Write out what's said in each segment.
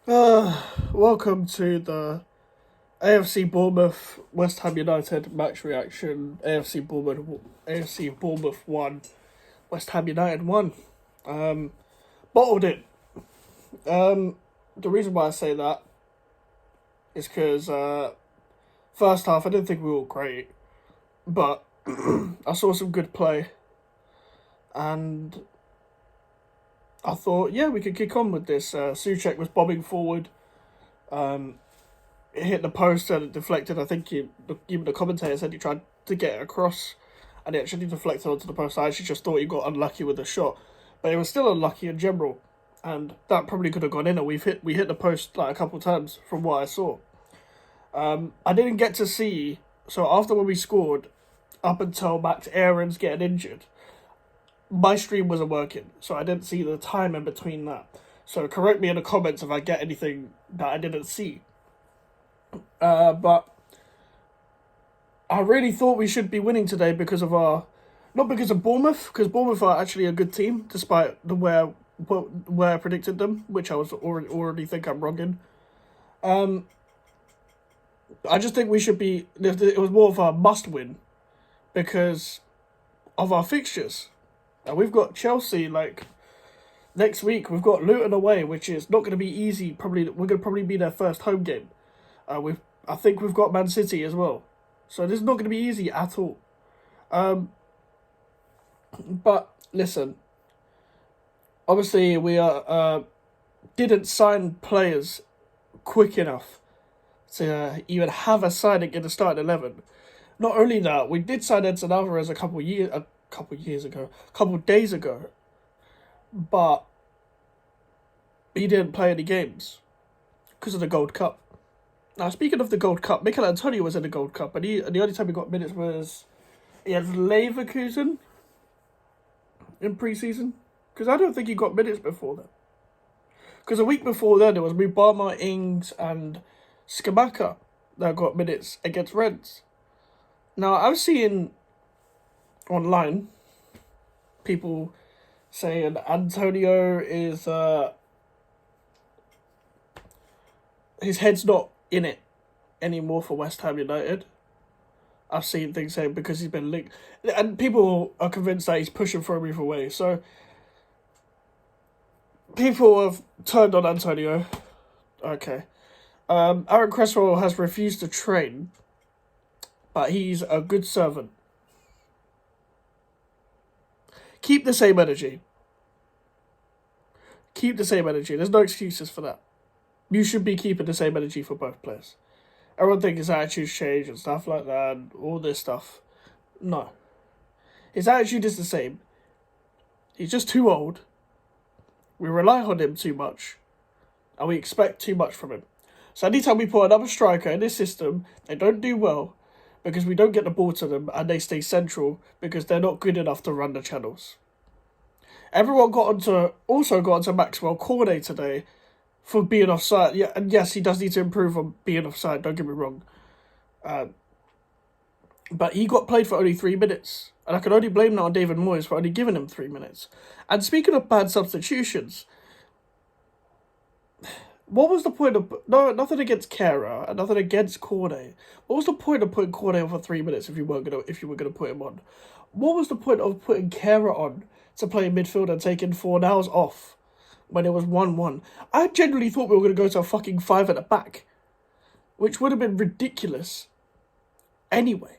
Welcome to the AFC Bournemouth West Ham United match reaction. AFC Bournemouth 1, West Ham United 1. Bottled it. The reason why I say that is because first half I didn't think we were great, but I saw some good play, and I thought, yeah, we could kick on with this. Souček was bombing forward. It hit the post and it deflected. I think even the commentator said he tried to get it across, and it actually deflected onto the post. I actually just thought he got unlucky with the shot, but it was still unlucky in general, and that probably could have gone in. And we hit the post like a couple of times from what I saw. I didn't get to see, so after when we scored, up until Max Aarons getting injured, my stream wasn't working, so I didn't see the time in between that. So correct me in the comments if I get anything that I didn't see. But I really thought we should be winning today because of not because of Bournemouth, because Bournemouth are actually a good team despite where I predicted them, which I was already think I'm wrong in. I just think we should be. It was more of a must win because of our fixtures. And we've got Chelsea next week. We've got Luton away, which is not going to be easy. Probably we're going to probably be their first home game. I think we've got Man City as well, so this is not going to be easy at all. But listen, obviously we didn't sign players quick enough to even have a signing in the starting 11. Not only that, we did sign Edson Alvarez a couple of days ago, but he didn't play any games because of the Gold Cup. Now, speaking of the Gold Cup, Mikel Antonio was in the Gold Cup, and the only time he got minutes was against Leverkusen in pre-season, because I don't think he got minutes before that. Because a week before then, it was Mubama, Ings, and Skamaka that got minutes against Reds. Now, I've seen online people saying Antonio is his head's not in it anymore for West Ham United. I've seen things saying because he's been linked, and people are convinced that he's pushing for a move away. So people have turned on Antonio. Okay, Aaron Cresswell has refused to train, but he's a good servant. Keep the same energy. Keep the same energy. There's no excuses for that. You should be keeping the same energy for both players. Everyone thinks his attitude's changed and stuff like that and all this stuff. No. His attitude is the same. He's just too old. We rely on him too much. And we expect too much from him. So anytime we put another striker in this system, they don't do well because we don't get the ball to them and they stay central because they're not good enough to run the channels. Everyone also got onto Maxwell Cornet today for being offside. Yeah, and yes, he does need to improve on being offside, don't get me wrong. But he got played for only 3 minutes. And I can only blame that on David Moyes for only giving him 3 minutes. And speaking of bad substitutions, what was the point of... No, nothing against Kera and nothing against Cornet. What was the point of putting Cornet on for 3 minutes if you were gonna put him on? What was the point of putting Kera on to play in midfield and taking Fornals off when it was 1-1? I genuinely thought we were going to go to a fucking 5 at the back, which would have been ridiculous anyway.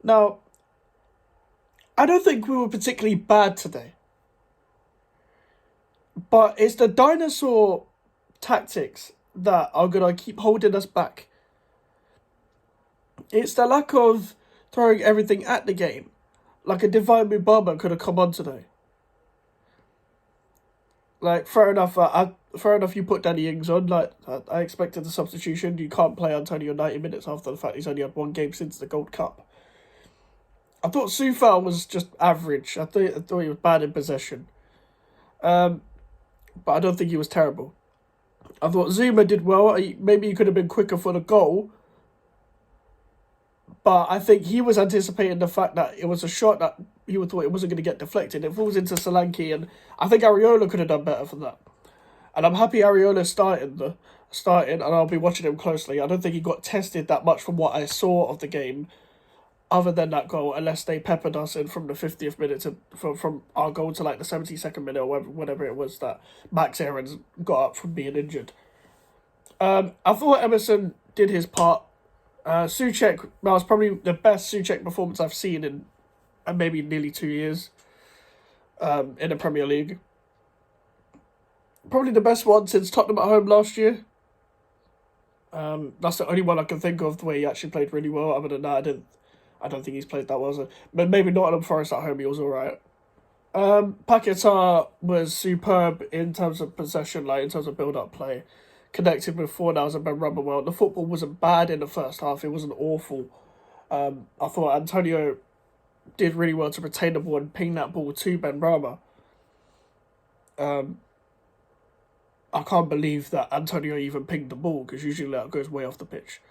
Now, I don't think we were particularly bad today, but it's the dinosaur tactics that are going to keep holding us back. It's the lack of throwing everything at the game. Like a Divine Mubama could have come on today. Like, fair enough, you put Danny Ings on. Like, I expected the substitution. You can't play Antonio 90 minutes after the fact he's only had one game since the Gold Cup. I thought Soufal was just average. I thought he was bad in possession. But I don't think he was terrible. I thought Zuma did well. Maybe he could have been quicker for the goal. But I think he was anticipating the fact that it was a shot that he thought it wasn't going to get deflected. It falls into Solanke, and I think Areola could have done better for that. And I'm happy Areola's starting, and I'll be watching him closely. I don't think he got tested that much from what I saw of the game, other than that goal, unless they peppered us in from the 50th minute from our goal to like the 72nd minute or whatever it was that Max Aarons got up from being injured. I thought Emerson did his part. Souček, that was probably the best Souček performance I've seen in maybe nearly 2 years in the Premier League. Probably the best one since Tottenham at home last year. That's the only one I can think of the way he actually played really well. Other than that, I don't think he's played that well. But maybe Nottingham Forest at home, he was alright. Paquetá was superb in terms of possession, like in terms of build-up play. Connected with Fornals and Benrahma well. The football wasn't bad in the first half. It wasn't awful. I thought Antonio did really well to retain the ball and ping that ball to Benrahma. I can't believe that Antonio even pinged the ball, because usually that goes way off the pitch.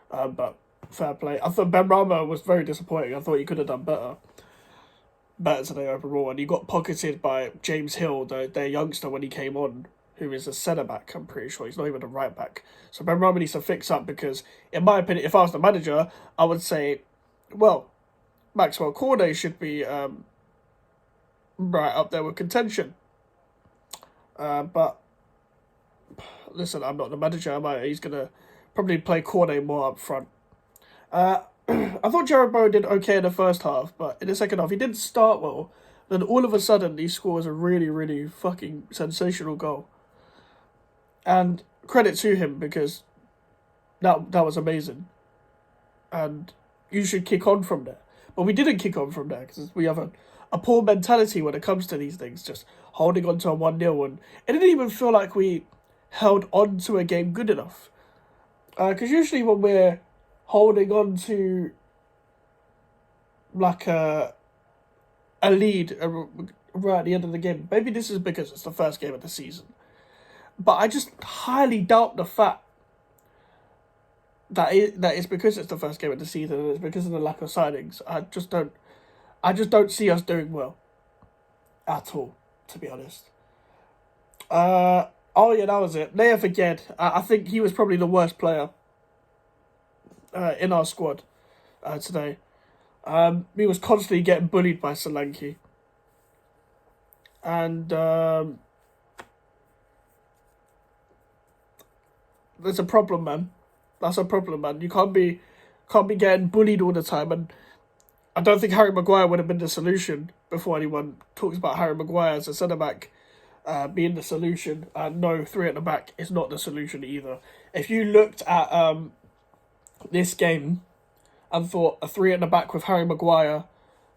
But fair play. I thought Benrahma was very disappointing. I thought he could have done better today overall. And he got pocketed by James Hill, their youngster, when he came on, who is a centre-back, I'm pretty sure. He's not even a right-back. So Benrahma needs to fix up, because, in my opinion, if I was the manager, I would say, well, Maxwell Cornet should be right up there with contention. But listen, I'm not the manager, am I? He's going to probably play Cornet more up front. I thought Jared Bowen did okay in the first half, but in the second half, he didn't start well. Then all of a sudden, he scores a really, really fucking sensational goal. And credit to him, because that was amazing. And you should kick on from there. But we didn't kick on from there, because we have a poor mentality when it comes to these things, just holding on to a 1-0. And it didn't even feel like we held on to a game good enough. Because usually when we're holding on to like a lead right at the end of the game, maybe this is because it's the first game of the season, but I just highly doubt the fact that it's because it's the first game of the season and it's because of the lack of signings. I just don't see us doing well at all, to be honest. Oh yeah, that was it. Naya Faged, I think he was probably the worst player in our squad today. He was constantly getting bullied by Solanke. And there's a problem, man. That's a problem, man. You can't be getting bullied all the time. And I don't think Harry Maguire would have been the solution before anyone talks about Harry Maguire as a centre-back being the solution. No, 3 at the back is not the solution either. If you looked at this game and thought a 3 at the back with Harry Maguire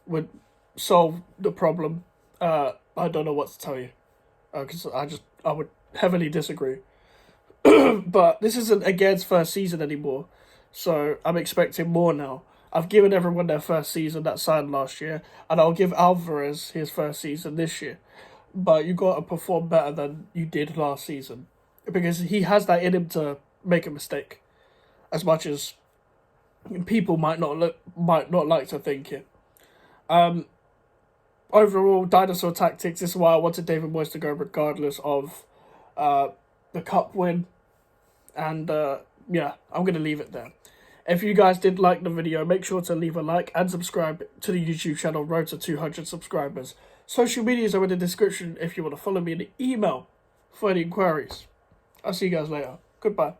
would solve the problem, I don't know what to tell you. Because I would heavily disagree. But this isn't Aged's first season anymore, so I'm expecting more now. I've given everyone their first season that signed last year, and I'll give Alvarez his first season this year. But you got to perform better than you did last season, because he has that in him to make a mistake, as much as people might not like to think it. Overall, dinosaur tactics. This is why I wanted David Moyes to go regardless of the cup win. And yeah, I'm going to leave it there. If you guys did like the video, make sure to leave a like and subscribe to the YouTube channel Road to 200 subscribers. Social medias are in the description if you want to follow me in the email for any inquiries. I'll see you guys later. Goodbye.